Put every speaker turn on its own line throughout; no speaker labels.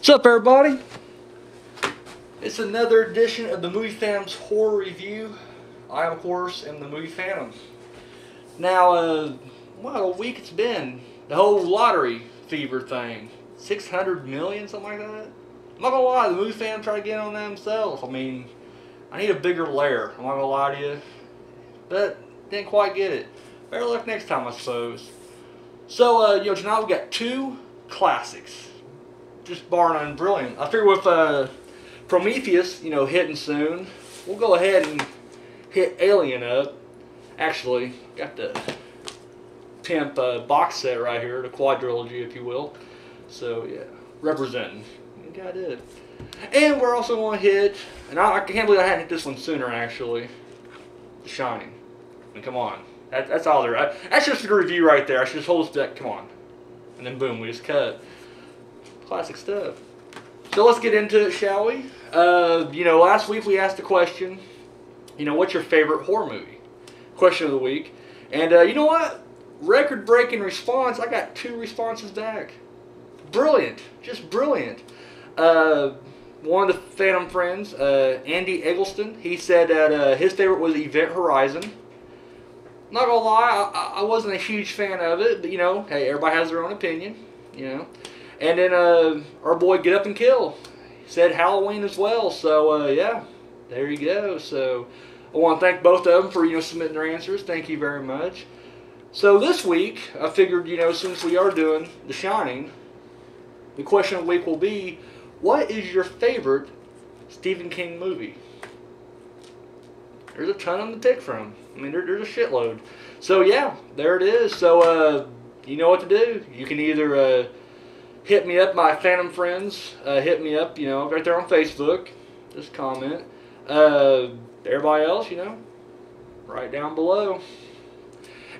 What's up, everybody? It's another edition of the Movie Phantom's Horror Review. I, of course, am the Movie Phantom. Now, what a week it's been. The whole lottery fever thing. 600 million, something like that. I'm not gonna lie, the Movie Phantom tried to get on themselves. I mean, I need a bigger lair. I'm not gonna lie to you. But, didn't quite get it. Better luck next time, I suppose. So, tonight we got two classics. Just bar none, brilliant. I figure with Prometheus, hitting soon, we'll go ahead and hit Alien up. Actually, got the pimp box set right here, the quadrilogy, if you will. So yeah, representing. You got it. And we're also going to hit, and I can't believe I hadn't hit this one sooner. Actually, The Shining. I mean, come on, that's all there. That's just a review right there. I should just hold this back. Come on, and then boom, we just cut. Classic stuff. So let's get into it, shall we? Last week we asked a question. What's your favorite horror movie? Question of the week. And you know what? Record-breaking response. I got 2 responses back. Brilliant. Just brilliant. One of the Phantom friends, Andy Eggleston, he said that his favorite was Event Horizon. Not gonna lie, I wasn't a huge fan of it, but hey, everybody has their own opinion, And then our boy Get Up and Kill said Halloween as well. So yeah, there you go. So I want to thank both of them for submitting their answers. Thank you very much. So this week I figured since we are doing The Shining, the question of the week will be, what is your favorite Stephen King movie? There's a ton of them to pick from. I mean, there's a shitload. So yeah, there it is. So you know what to do. You can either hit me up, my Phantom friends. Hit me up, right there on Facebook. Just comment. Everybody else, right down below.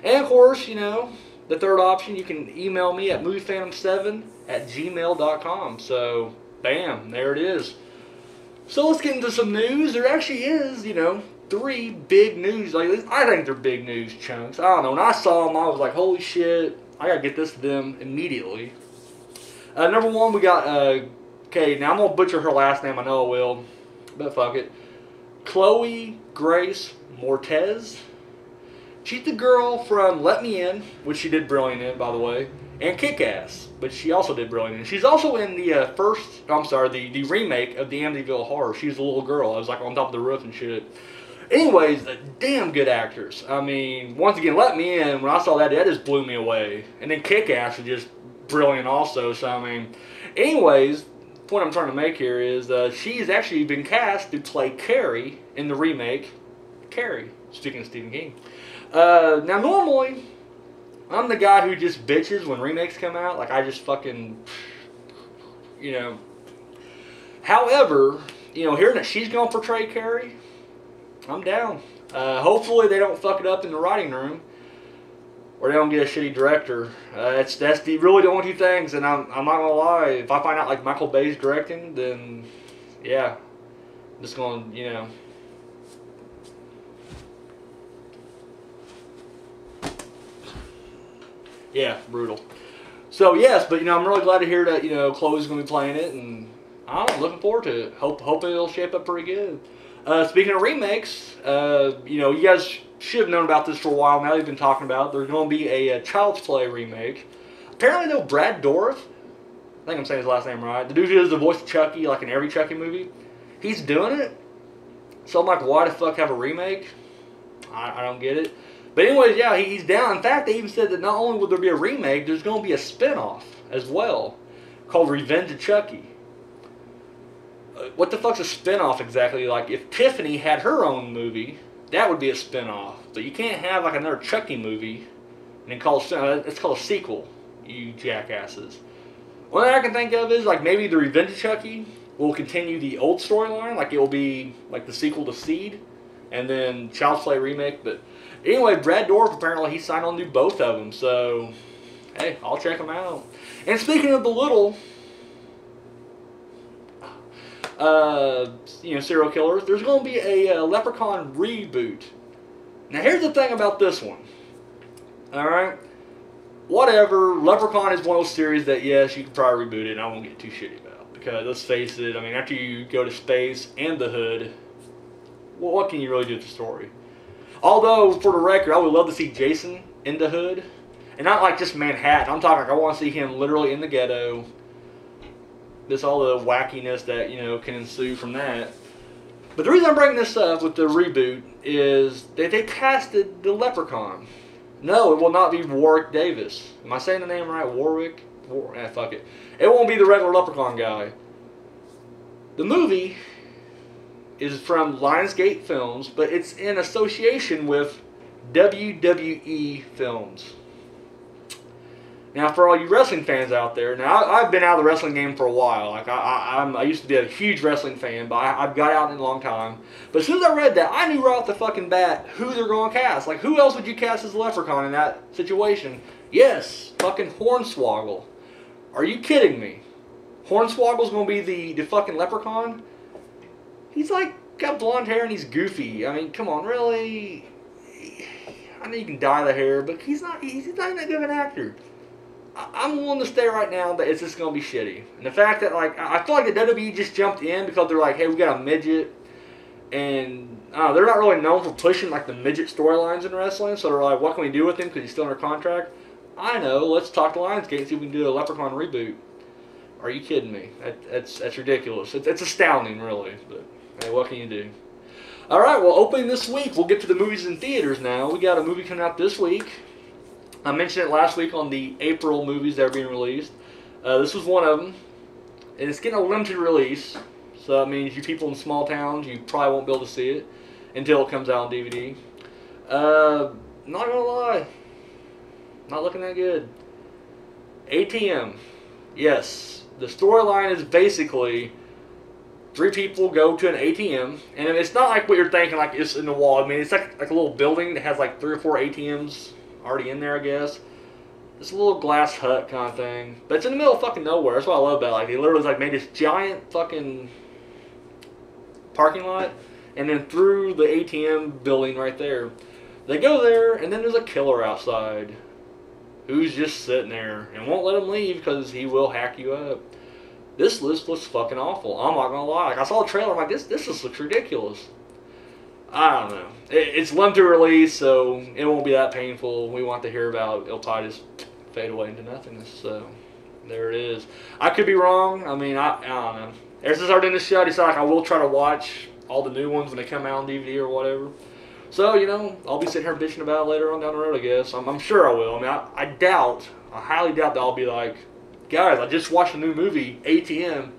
And of course, the third option, you can email me at moviephantom7@gmail.com. So, bam, there it is. So let's get into some news. There actually is, 3 big news. I think they're big news chunks. I don't know. When I saw them, I was like, holy shit, I gotta get this to them immediately. Number 1, we got, okay, now I'm going to butcher her last name, I know I will, but fuck it. Chloe Grace Moretz. She's the girl from Let Me In, which she did brilliant in, by the way, and Kick-Ass, but she also did brilliant in. She's also in the the remake of the Amityville Horror. She's a little girl. I was like on top of the roof and shit. Anyways, a damn good actress. I mean, once again, Let Me In, when I saw that just blew me away. And then Kick-Ass was just brilliant also. So I mean, anyways, the point I'm trying to make here is she's actually been cast to play Carrie in the remake Carrie, speaking of Stephen King. Now normally I'm the guy who just bitches when remakes come out, like I just fucking however, hearing that she's gonna portray Carrie, I'm down. Hopefully they don't fuck it up in the writing room, or they don't get a shitty director. That's really the only 2 things. And I'm not gonna lie, if I find out like Michael Bay's directing, then yeah, I'm just gonna yeah, brutal. So yes, but I'm really glad to hear that Chloe's gonna be playing it, and I'm looking forward to it. Hope it'll shape up pretty good. Speaking of remakes, you guys should have known about this for a while now. They've been talking about it. There's going to be a Child's Play remake. Apparently, though, Brad Dourif, I think I'm saying his last name right, the dude who does the voice of Chucky, like in every Chucky movie, he's doing it. So I'm like, why the fuck have a remake? I don't get it. But anyways, yeah, he's down. In fact, they even said that not only will there be a remake, there's going to be a spinoff as well called Revenge of Chucky. What the fuck's a spinoff exactly? Like, if Tiffany had her own movie, that would be a spinoff. But you can't have like another Chucky movie and then call it's called a sequel, you jackasses. One thing I can think of is like maybe the Revenge of Chucky will continue the old storyline, like it will be like the sequel to Seed, and then Child's Play remake. But anyway, Brad Dourif, apparently he signed on to do both of them. So hey, I'll check them out. And speaking of the little serial killers, there's going to be a Leprechaun reboot. Now here's the thing about this one. Alright? Whatever, Leprechaun is one of those series that yes, you can probably reboot it and I won't get too shitty about. because let's face it, I mean, after you go to space and the hood, well, what can you really do with the story? Although, for the record, I would love to see Jason in the hood. And not like just Manhattan. I'm talking like I want to see him literally in the ghetto. This all the wackiness that, you know, can ensue from that. But the reason I'm bringing this up with the reboot is that they casted the Leprechaun. No, it will not be Warwick Davis. Am I saying the name right? Warwick? Fuck it. It won't be the regular Leprechaun guy. The movie is from Lionsgate Films, but it's in association with WWE Films. Now, for all you wrestling fans out there, now I've been out of the wrestling game for a while. Like I used to be a huge wrestling fan, but I've got out in a long time. But as soon as I read that, I knew right off the fucking bat who they're going to cast. Like, who else would you cast as Leprechaun in that situation? Yes, fucking Hornswoggle. Are you kidding me? Hornswoggle's going to be the fucking Leprechaun? He's like got blonde hair and he's goofy. I mean, come on, really? I know you can dye the hair, but he's not that good of an actor. I'm willing to stay right now that it's just going to be shitty. And the fact that, like, I feel like the WWE just jumped in because they're like, hey, we got a midget. And they're not really known for pushing, like, the midget storylines in wrestling. So they're like, what can we do with him because he's still under contract? I know, let's talk to Lionsgate and see if we can do a Leprechaun reboot. Are you kidding me? That's ridiculous. It's astounding, really. But, hey, what can you do? All right, well, opening this week, we'll get to the movies in theaters now. We got a movie coming out this week. I mentioned it last week on the April movies that are being released. This was one of them. And it's getting a limited release. So that means you people in small towns, you probably won't be able to see it until it comes out on DVD. Not going to lie. Not looking that good. ATM. Yes. The storyline is basically 3 people go to an ATM. And it's not like what you're thinking, like it's in the wall. I mean, it's like a little building that has like 3 or 4 ATMs already in there, I guess. It's a little glass hut kind of thing. But it's in the middle of fucking nowhere. That's what I love about it. Like, they literally like made this giant fucking parking lot. And then through the ATM building right there. They go there, and then there's a killer outside. Who's just sitting there. And won't let him leave because he will hack you up. This list looks fucking awful. I'm not going to lie. Like, I saw the trailer, I'm like, this just looks ridiculous. I don't know. It's limited release, so it won't be that painful. We want to hear about it. It'll probably just fade away into nothingness. So, there it is. I could be wrong. I mean, I don't know. Ever since I started this show, I decided like, I will try to watch all the new ones when they come out on DVD or whatever. So, you know, I'll be sitting here bitching about it later on down the road, I guess. I'm sure I will. I mean, I highly doubt that I'll be like, guys, I just watched a new movie, ATM.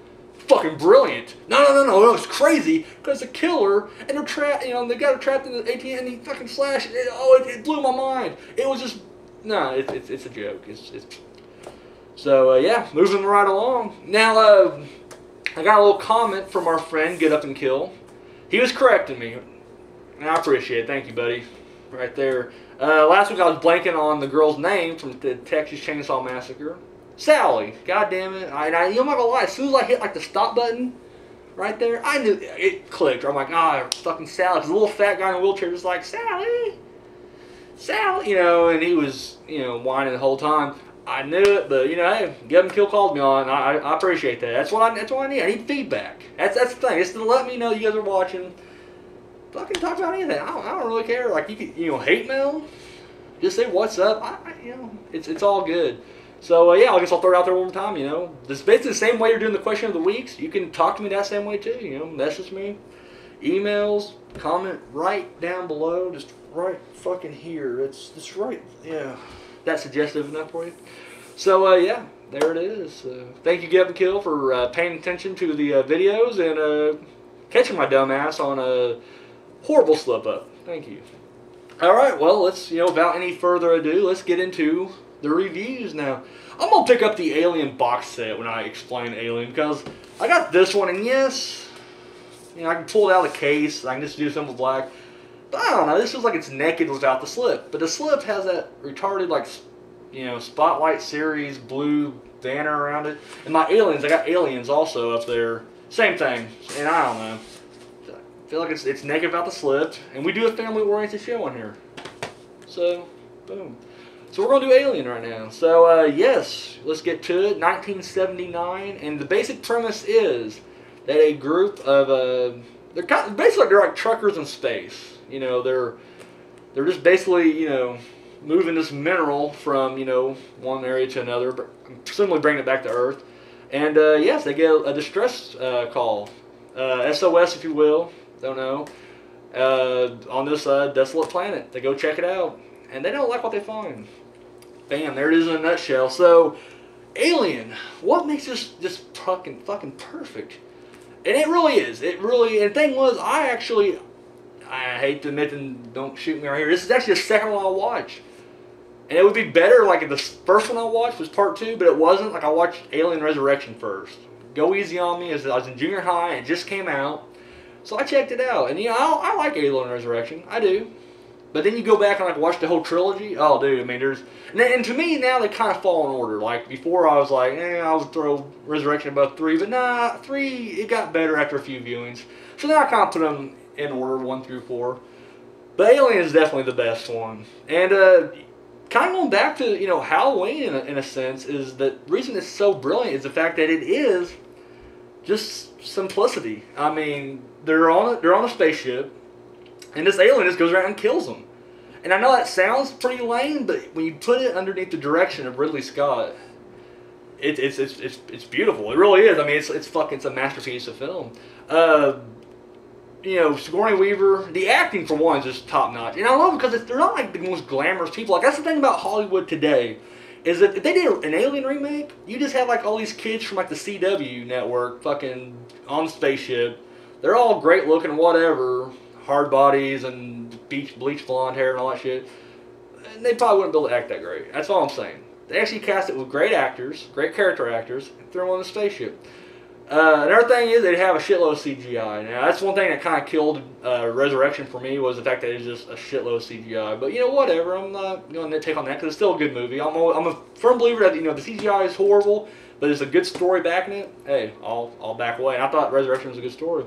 Fucking brilliant. No, it's crazy because the killer and they're trapped, you know, they got her trapped in the ATM and he fucking slashed it. Oh, it blew my mind. It was just, no, it's a joke. So, yeah, moving right along. Now, I got a little comment from our friend, Get Up and Kill. He was correcting me, and I appreciate it. Thank you, buddy. Right there. Last week I was blanking on the girl's name from the Texas Chainsaw Massacre. Sally, god damn it! I'm not gonna lie. As soon as I hit like the stop button, right there, I knew it clicked. I'm like, fucking Sally. Cause the little fat guy in a wheelchair was like, Sally, you know, and he was, you know, whining the whole time. I knew it, but you know, hey, Get Up and Kill called me on. I appreciate that. That's what I need. I need feedback. That's the thing. It's to let me know you guys are watching. Fucking talk about anything. I don't really care. Like you know, hate mail. Just say what's up. You know, it's all good. So, yeah, I guess I'll throw it out there one more time, you know. This is basically the same way you're doing the question of the weeks. You can talk to me that same way, too, you know. Message me. Emails. Comment right down below. Just right fucking here. It's just right, yeah. That's suggestive enough for you. So, yeah, there it is. Thank you, Get Up and Kill, for paying attention to the videos and catching my dumb ass on a horrible slip-up. Thank you. All right, well, let's, you know, without any further ado, let's get into the reviews now. I'm going to pick up the Alien box set when I explain Alien, because I got this one, and yes, you know, I can pull it out of the case, I can just do Simple Black, but I don't know, this feels like it's naked without the slip, but the slip has that retarded, like, you know, Spotlight Series blue banner around it, and my Aliens, I got Aliens also up there, same thing, and I don't know, I feel like it's naked without the slip, and we do a family-oriented show on here, so, boom. So we're going to do Alien right now. So, yes, let's get to it. 1979, and the basic premise is that a group of, they're like truckers in space. You know, they're just basically, you know, moving this mineral from, you know, one area to another, but presumably bringing it back to Earth. And, yes, they get a distress call. SOS, if you will. Don't know. On this desolate planet. They go check it out. And they don't like what they find. Bam, there it is in a nutshell. So, Alien, what makes this just fucking perfect? And it really is. It really, and the thing was, I hate to admit, and don't shoot me right here, this is actually the second one I watched. And it would be better, like, if the first one I watched was part 2, but it wasn't. Like, I watched Alien Resurrection first. Go easy on me, as I was in junior high, and it just came out. So I checked it out. And, you know, I like Alien Resurrection. I do. But then you go back and like watch the whole trilogy. Oh, dude, I mean, and to me now they kind of fall in order. Like before, I was like, I would throw Resurrection above 3, but nah, 3 it got better after a few viewings. So now I kind of put them in order 1 through 4. But Alien is definitely the best one. And kind of going back to Halloween in a sense is the reason it's so brilliant is the fact that it is just simplicity. I mean, they're on a spaceship. And this alien just goes around and kills them. And I know that sounds pretty lame, but when you put it underneath the direction of Ridley Scott, it's beautiful. It really is. I mean, it's a masterpiece of film. Sigourney Weaver, the acting for one is just top notch. And I love it because they're not like the most glamorous people. Like that's the thing about Hollywood today, is that if they did an Alien remake, you just have like all these kids from like the CW network, fucking on the spaceship. They're all great looking, whatever. Hard bodies and bleach blonde hair and all that shit. And they probably wouldn't be able to act that great. That's all I'm saying. They actually cast it with great actors, great character actors, and threw them on the spaceship. Another thing is they have a shitload of CGI. Now that's one thing that kind of killed Resurrection for me was the fact that it's just a shitload of CGI. But whatever. I'm not going to nitpick on that because it's still a good movie. I'm a firm believer that the CGI is horrible, but there's a good story backing it. Hey, I'll back away. And I thought Resurrection was a good story.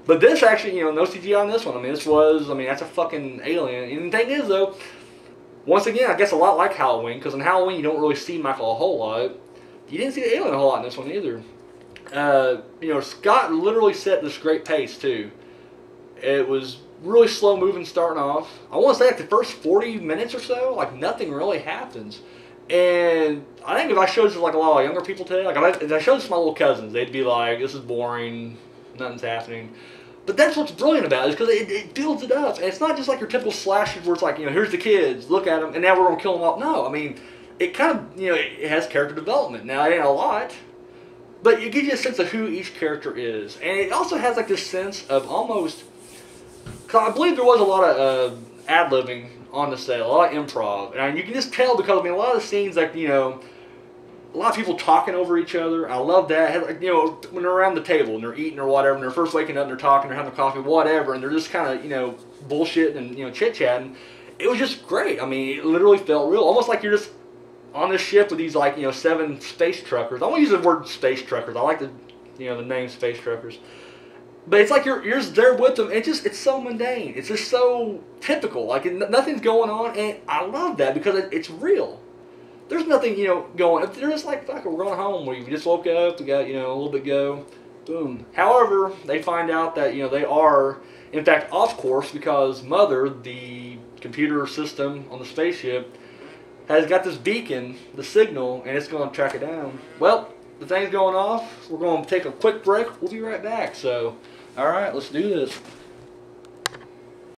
But this actually, no CGI on this one. I mean, that's a fucking alien. And the thing is, though, once again, I guess a lot like Halloween, because in Halloween you don't really see Michael a whole lot. You didn't see the alien a whole lot in this one either. Scott literally set this great pace, too. It was really slow moving starting off. I want to say like the first 40 minutes or so, like nothing really happens. And I think if I showed this to like a lot of younger people today, like if I showed this to my little cousins, they'd be like, this is boring, nothing's happening. But that's what's brilliant about it, is because it builds it up. And it's not just like your typical slasher where it's like, here's the kids, look at them, and now we're going to kill them all. No, I mean, it kind of, it has character development. Now, it ain't a lot, but it gives you a sense of who each character is. And it also has like this sense of almost, because I believe there was a lot of ad-libbing on the set, a lot of improv. And you can just tell because, a lot of the scenes, like, a lot of people talking over each other. I love that. When they're around the table and they're eating or whatever, and they're first waking up and they're talking, they're having coffee, whatever, and they're just kind of, bullshitting and, chit-chatting. It was just great. I mean, it literally felt real. Almost like you're just on this ship with these, 7 space truckers. I won't use the word space truckers. I like the name space truckers. But it's like you're just there with them. It's so mundane. It's just so typical. Like, nothing's going on, and I love that because it's real. There's nothing, going. They're just like, fuck, we're going home. We just woke up. We got, a little bit go. Boom. However, they find out that, they are, in fact, off course because Mother, the computer system on the spaceship, has got this beacon, the signal, and it's going to track it down. Well, the thing's going off. We're going to take a quick break. We'll be right back. So, all right, let's do this.